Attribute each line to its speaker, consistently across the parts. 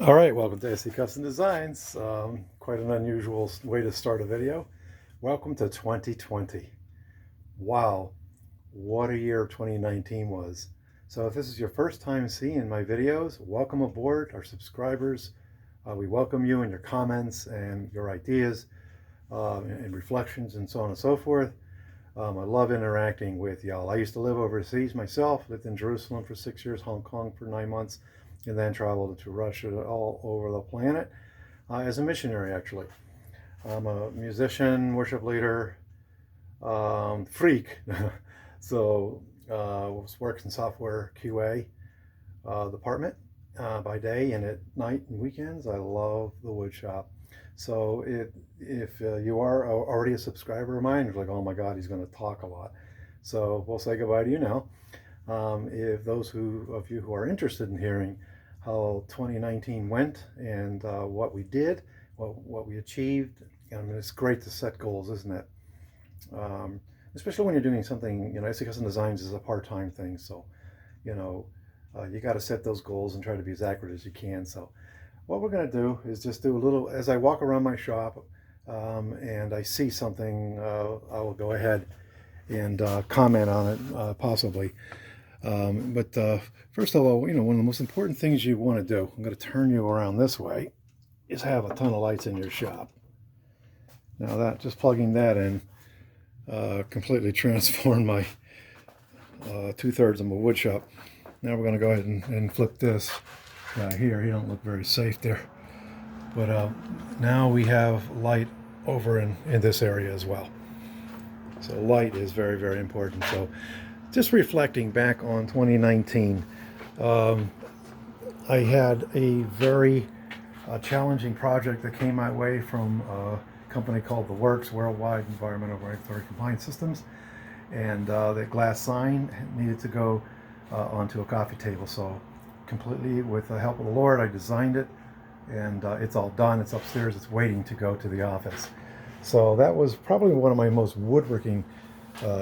Speaker 1: All right, welcome to SC Custom Designs. Quite an unusual way to start a video. Welcome to 2020. Wow, what a year 2019 was. So if this is your first time seeing my videos, welcome aboard, our subscribers. We welcome you and your comments and your ideas and reflections and so on and so forth. I love interacting with y'all. I used to live overseas myself, lived in Jerusalem for 6 years, Hong Kong for 9 months, and then traveled to Russia, all over the planet as a missionary, actually. I'm a musician, worship leader, freak. So works in software QA department by day, and at night and weekends I love the wood shop. So if you are already a subscriber of mine, you're like, oh my God, he's going to talk a lot. So we'll say goodbye to you now. If those of you who are interested in hearing how 2019 went and what we did, what we achieved, I mean, it's great to set goals, isn't it? Especially when you're doing something, SC Custom Designs is a part-time thing, so you got to set those goals and try to be as accurate as you can. So what we're going to do is just do a little, as I walk around my shop and I see something, I will go ahead and comment on it possibly. But first of all, one of the most important things you want to do, I'm going to turn you around this way, is have a ton of lights in your shop. Now that, just plugging that in, completely transformed my 2/3 of my wood shop. Now we're going to go ahead and flip this guy here. He don't look very safe there. But now we have light over in this area as well. So light is very, very important. So just reflecting back on 2019, I had a very challenging project that came my way from a company called The Works, Worldwide Environmental Regulatory Compliance Systems, and the glass sign needed to go onto a coffee table. So completely with the help of the Lord, I designed it, and it's all done. It's upstairs. It's waiting to go to the office. So that was probably one of my most woodworking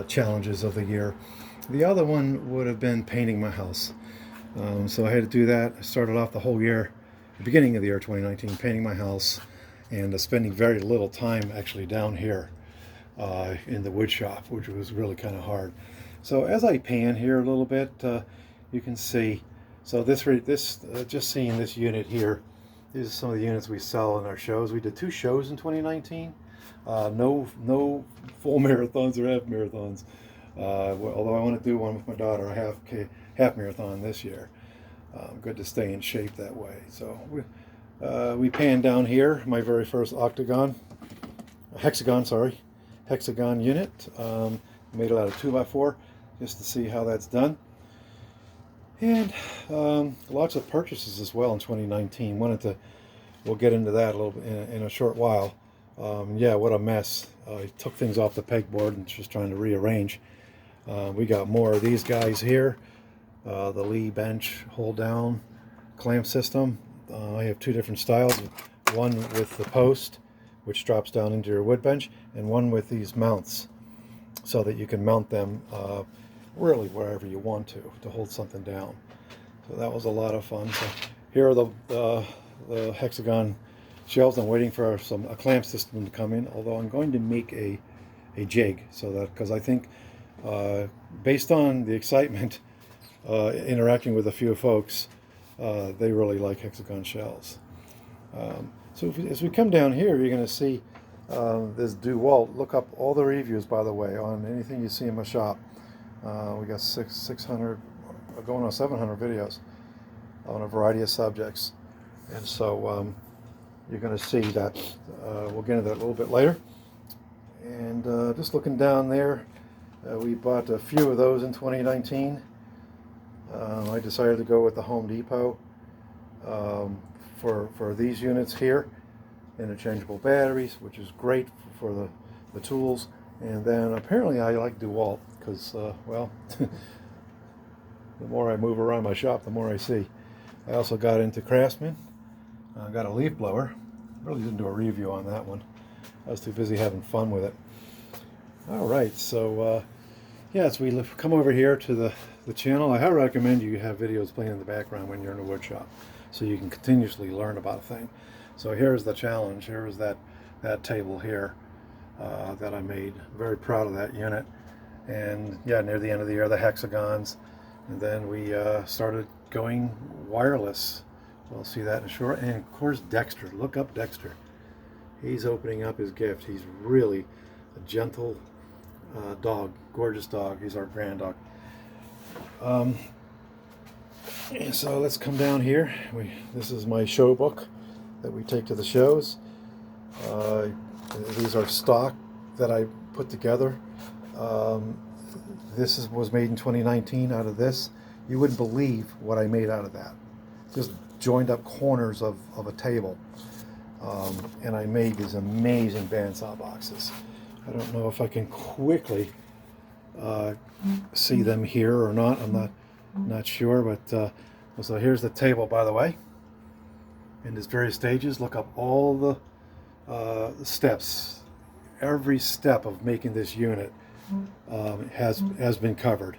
Speaker 1: challenges of the year. The other one would have been painting my house. So I had to do that. I started off the whole year, the beginning of the year 2019, painting my house and spending very little time actually down here in the wood shop, which was really kind of hard. So as I pan here a little bit, you can see, so this just seeing this unit here, these are some of the units we sell in our shows. We did 2 shows in 2019. No full marathons or half marathons. Although I want to do one with my daughter, a half marathon this year. Good to stay in shape that way. So we panned down here my very first hexagon unit. Made it out of 2x4 just to see how that's done. And lots of purchases as well in 2019. We'll get into that a little bit in a short while. Yeah, what a mess. I took things off the pegboard and just trying to rearrange. We got more of these guys here. The Lee bench hold down clamp system. I have 2 different styles. One with the post, which drops down into your wood bench, and one with these mounts, so that you can mount them really wherever you want to hold something down. So that was a lot of fun. So here are the hexagon shelves. I'm waiting for a clamp system to come in, although I'm going to make a jig, so that, because I think based on the excitement interacting with a few folks, they really like hexagon shells. So as we come down here, you're going to see this DeWalt. Look up all the reviews, by the way, on anything you see in my shop. We got 600, going on 700 videos on a variety of subjects. And so you're going to see that. We'll get into that a little bit later. And just looking down there, we bought a few of those in 2019. I decided to go with the Home Depot for these units here. Interchangeable batteries, which is great for the tools. And then apparently I like DeWalt because, well, the more I move around my shop, the more I see. I also got into Craftsman. I got a leaf blower. Really didn't do a review on that one. I was too busy having fun with it. All right, so yeah, as we come over here to the channel, I highly recommend you have videos playing in the background when you're in a wood shop. so you can continuously learn about a thing. So here's the challenge. Here's that table here that I made. Very proud of that unit. And yeah, near the end of the year, the hexagons. And then we started going wireless. We'll see that in short. And of course, Dexter. Look up Dexter. He's opening up his gift. He's really a gentle dog, gorgeous dog. He's our grand dog. So let's come down here. This is my show book that we take to the shows. These are stock that I put together. This was made in 2019 out of this. You wouldn't believe what I made out of that. Just joined up corners of a table. And I made these amazing bandsaw boxes. I don't know if I can quickly see them here or not. I'm not sure, but so here's the table, by the way. In its various stages, look up all the steps. Every step of making this unit has been covered.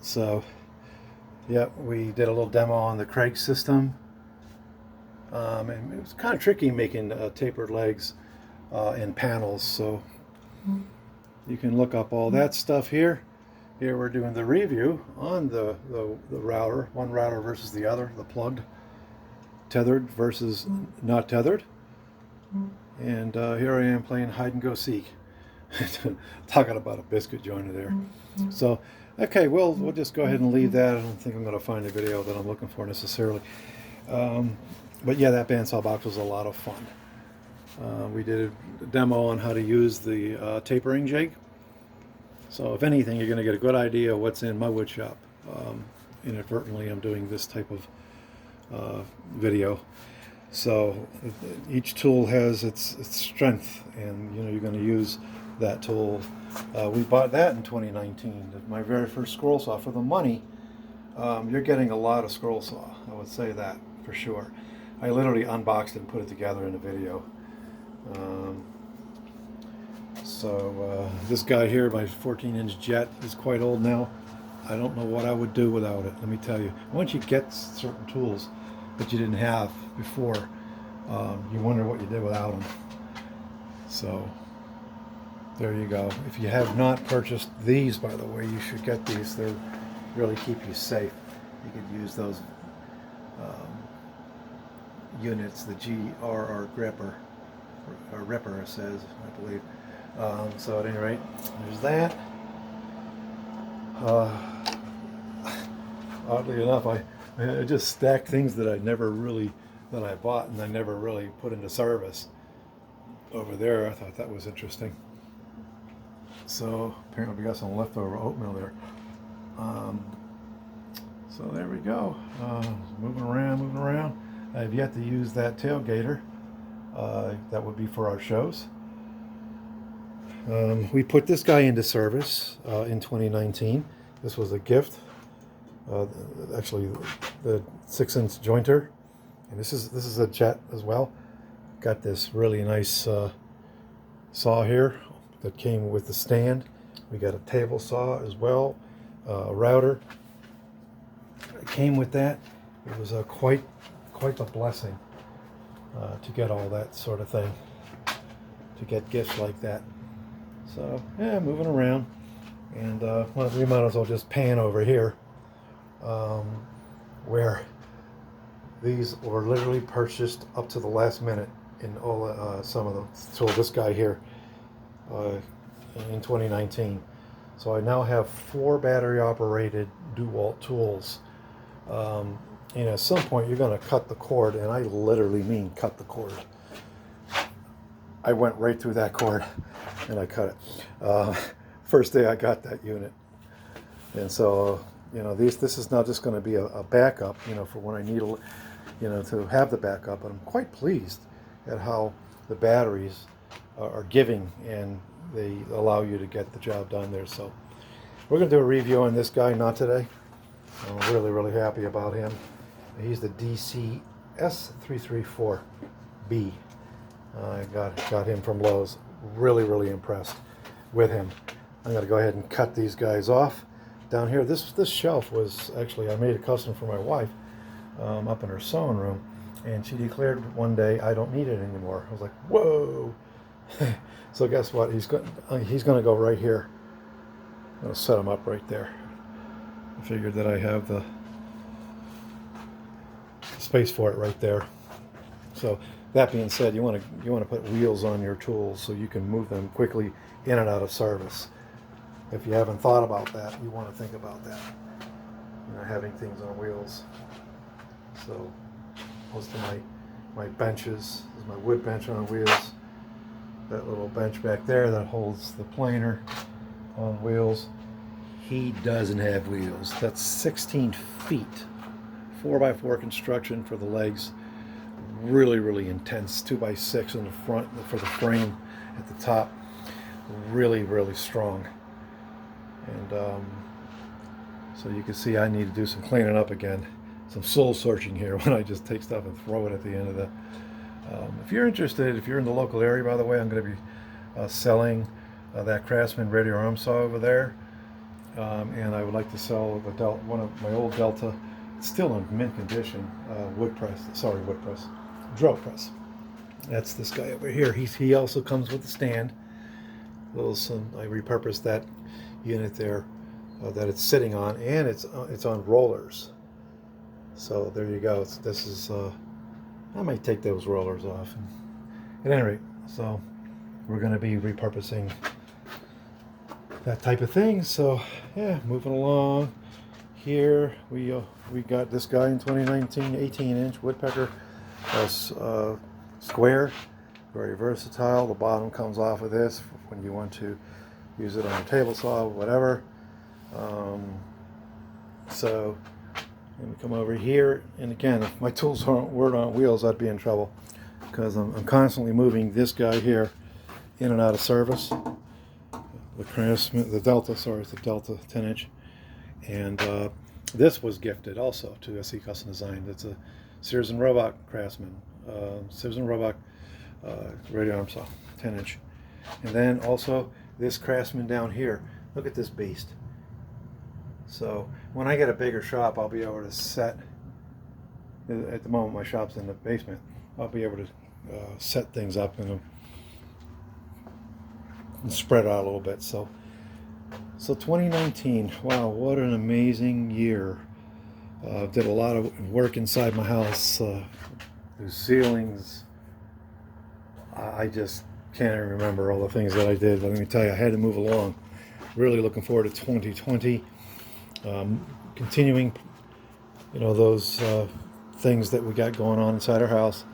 Speaker 1: So yeah, we did a little demo on the Craig system. And it was kind of tricky making tapered legs in panels, so you can look up all that stuff here. Here we're doing the review on the router, one router versus the other, the plugged, tethered versus not tethered. And here I am playing hide and go seek. Talking about a biscuit joiner there. So, okay, we'll just go ahead and leave that. I don't think I'm going to find a video that I'm looking for necessarily. But yeah, that bandsaw box was a lot of fun. We did a demo on how to use the tapering jig. So if anything, you're going to get a good idea of what's in my wood shop. Inadvertently, I'm doing this type of video. So each tool has its strength, and you're going to use that tool. We bought that in 2019, my very first scroll saw. For the money, you're getting a lot of scroll saw. I would say that for sure. I literally unboxed it and put it together in a video. This guy here, my 14-inch jet, is quite old now. I don't know what I would do without it, let me tell you. Once you get certain tools that you didn't have before, you wonder what you did without them. So there you go. If you have not purchased these, by the way, you should get these. They really keep you safe. You could use those units, the GRR gripper, or ripper, it says, I believe. So at any rate, there's that. Oddly enough, I just stacked things that I bought and I never really put into service over there. I thought that was interesting. So apparently we got some leftover oatmeal there. So there we go. Moving around. I've yet to use that tailgater. That would be for our shows. We put this guy into service in 2019. This was a gift. Actually, the 6-inch jointer, and this is a jet as well. Got this really nice saw here that came with the stand. We got a table saw as well, a router. It came with that. It was quite the blessing to get all that sort of thing, to get gifts like that. So yeah, moving around, and well, we might as well just pan over here, where these were literally purchased up to the last minute in all some of them. So this guy here in 2019. So I now have 4 battery operated DeWalt tools. And at some point you're going to cut the cord, and I literally mean cut the cord. I went right through that cord and I cut it. First day I got that unit. And so, this is not just going to be a backup, for when I need, to have the backup. But I'm quite pleased at how the batteries are giving, and they allow you to get the job done there. So we're going to do a review on this guy, not today. I'm really happy about him. He's the DCS334B. I got him from Lowe's. Really impressed with him. I'm going to go ahead and cut these guys off. down here, this shelf was actually, I made a custom for my wife up in her sewing room, and she declared one day, I don't need it anymore. I was like, whoa. So guess what? He's going to go right here. I'm going to set him up right there. I figured that I have the space for it right there. So that being said, you want to put wheels on your tools so you can move them quickly in and out of service. If you haven't thought about that, you want to think about that. Having things on wheels. So most of my benches is my wood bench on wheels. That little bench back there that holds the planer on wheels. He doesn't have wheels. That's 16 feet. 4x4 construction for the legs. Really, really intense. 2x6 in the front for the frame at the top. Really, really strong. And so you can see I need to do some cleaning up again. Some soul searching here when I just take stuff and throw it at the end of the... if you're interested, if you're in the local area, by the way, I'm going to be selling that Craftsman radial arm saw over there. And I would like to sell one of my old Delta. It's still in mint condition. Wood press. Drill press. That's this guy over here. He also comes with a stand. I repurposed that unit there that it's sitting on, and it's on rollers. So there you go. This is I might take those rollers off. At any rate, so we're going to be repurposing that type of thing. So yeah, moving along. Here we got this guy in 2019, 18-inch woodpecker square, very versatile. The bottom comes off of this when you want to use it on a table saw, whatever. So let me come over here, and again, if my tools weren't on wheels, I'd be in trouble, because I'm constantly moving this guy here in and out of service. The Delta 10-inch, and this was gifted also to SE Custom Design. It's a Sears and Roebuck Craftsman, Sears and Roebuck radial arm saw, 10-inch, and then also this Craftsman down here. Look at this beast. So when I get a bigger shop, I'll be able to set. At the moment, my shop's in the basement. I'll be able to set things up and spread out a little bit. So 2019, wow, what an amazing year. Did a lot of work inside my house, new ceilings. I just can't even remember all the things that I did, but let me tell you, I had to move along. Really looking forward to 2020. Continuing, those things that we got going on inside our house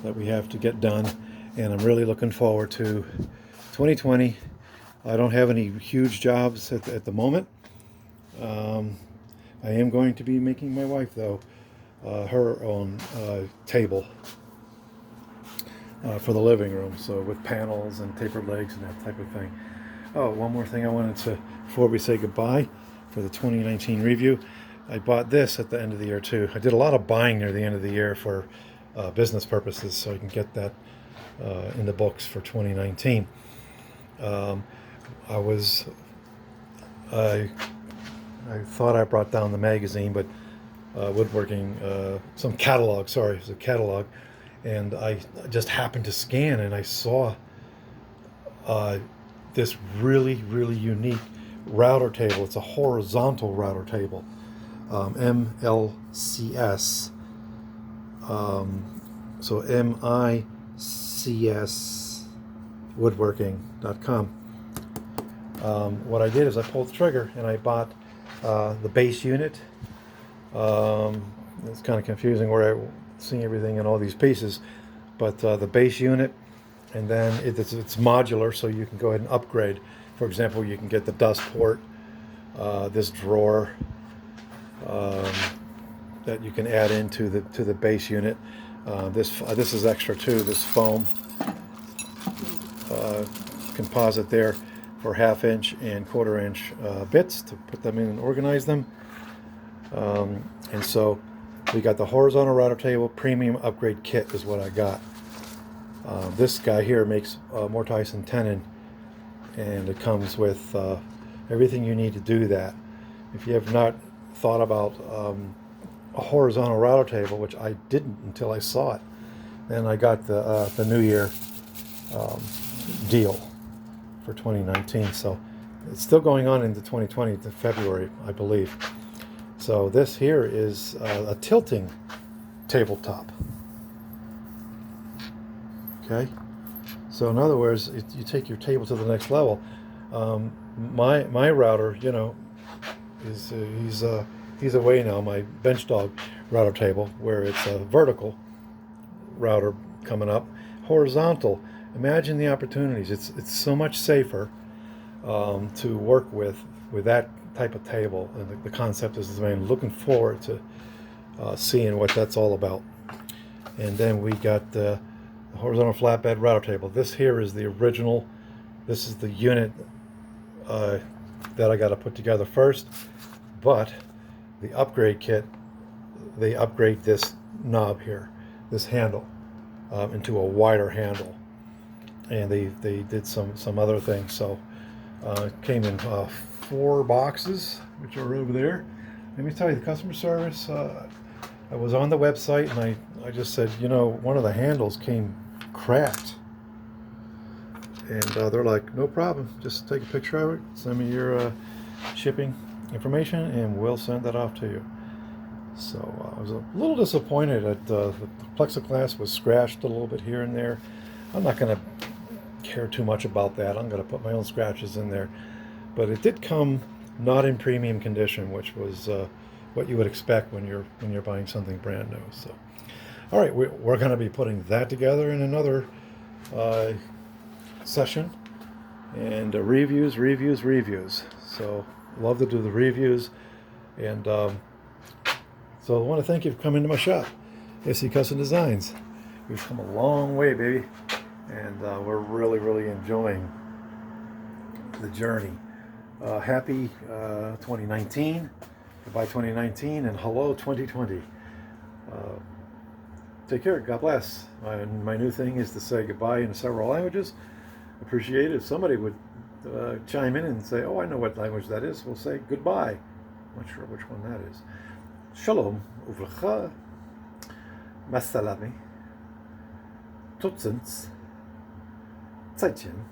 Speaker 1: that we have to get done, and I'm really looking forward to 2020. I don't have any huge jobs at the moment. I am going to be making my wife, though, her own table for the living room, so with panels and tapered legs and that type of thing. Oh, one more thing I wanted to, before we say goodbye for the 2019 review, I bought this at the end of the year too. I did a lot of buying near the end of the year for business purposes, so I can get that in the books for 2019. I thought I brought down the magazine, but woodworking, some catalog, sorry, it was a catalog, and I just happened to scan and I saw this really, really unique router table. It's a horizontal router table, MLCS, so MICS woodworking.com. What I did is I pulled the trigger and I bought the base unit. It's kind of confusing where I'm seeing everything in all these pieces, but the base unit, and then it's modular, so you can go ahead and upgrade. For example, you can get the dust port, this drawer that you can add into the base unit. This is extra too. This foam composite there for 1/2-inch and 1/4-inch bits to put them in and organize them. And so we got the horizontal router table premium upgrade kit is what I got. This guy here makes Mortise and tenon, and it comes with everything you need to do that. If you have not thought about a horizontal router table, which I didn't until I saw it, then I got the New Year deal for 2019. So it's still going on into 2020 to February, I believe. So this here is a tilting tabletop. Okay. So in other words, you take your table to the next level. My router, you know, is he's away now. My Benchdog router table, where it's a vertical router coming up, horizontal. Imagine the opportunities. It's so much safer to work with that type of table, and the concept is the main. Looking forward to seeing what that's all about. And then we got the horizontal flatbed router table. This here is the original. This is the unit that I got to put together first, but the upgrade kit, they upgrade this knob here, this handle, into a wider handle, and they did some other things. So it came in 4 boxes, which are over there. Let me tell you, the customer service, I was on the website and I just said, you know, one of the handles came cracked. And they're like, no problem, just take a picture of it, send me your shipping information, and we'll send that off to you. So I was a little disappointed that the plexiglass was scratched a little bit here and there. I'm not going to care too much about that. I'm going to put my own scratches in there. But it did come not in premium condition, which was what you would expect when you're buying something brand new. So, all right, we're going to be putting that together in another session, and reviews. So love to do the reviews, and so I want to thank you for coming to my shop, SC Custom Designs. We've come a long way, baby, and we're really enjoying the journey. Happy 2019, goodbye 2019, and hello 2020. Take care, God bless. My new thing is to say goodbye in several languages. Appreciate it if somebody would chime in and say, oh, I know what language that is. We'll say goodbye. I'm not sure which one that is. Shalom, uvracha, masalami, tot ziens, zeitchen.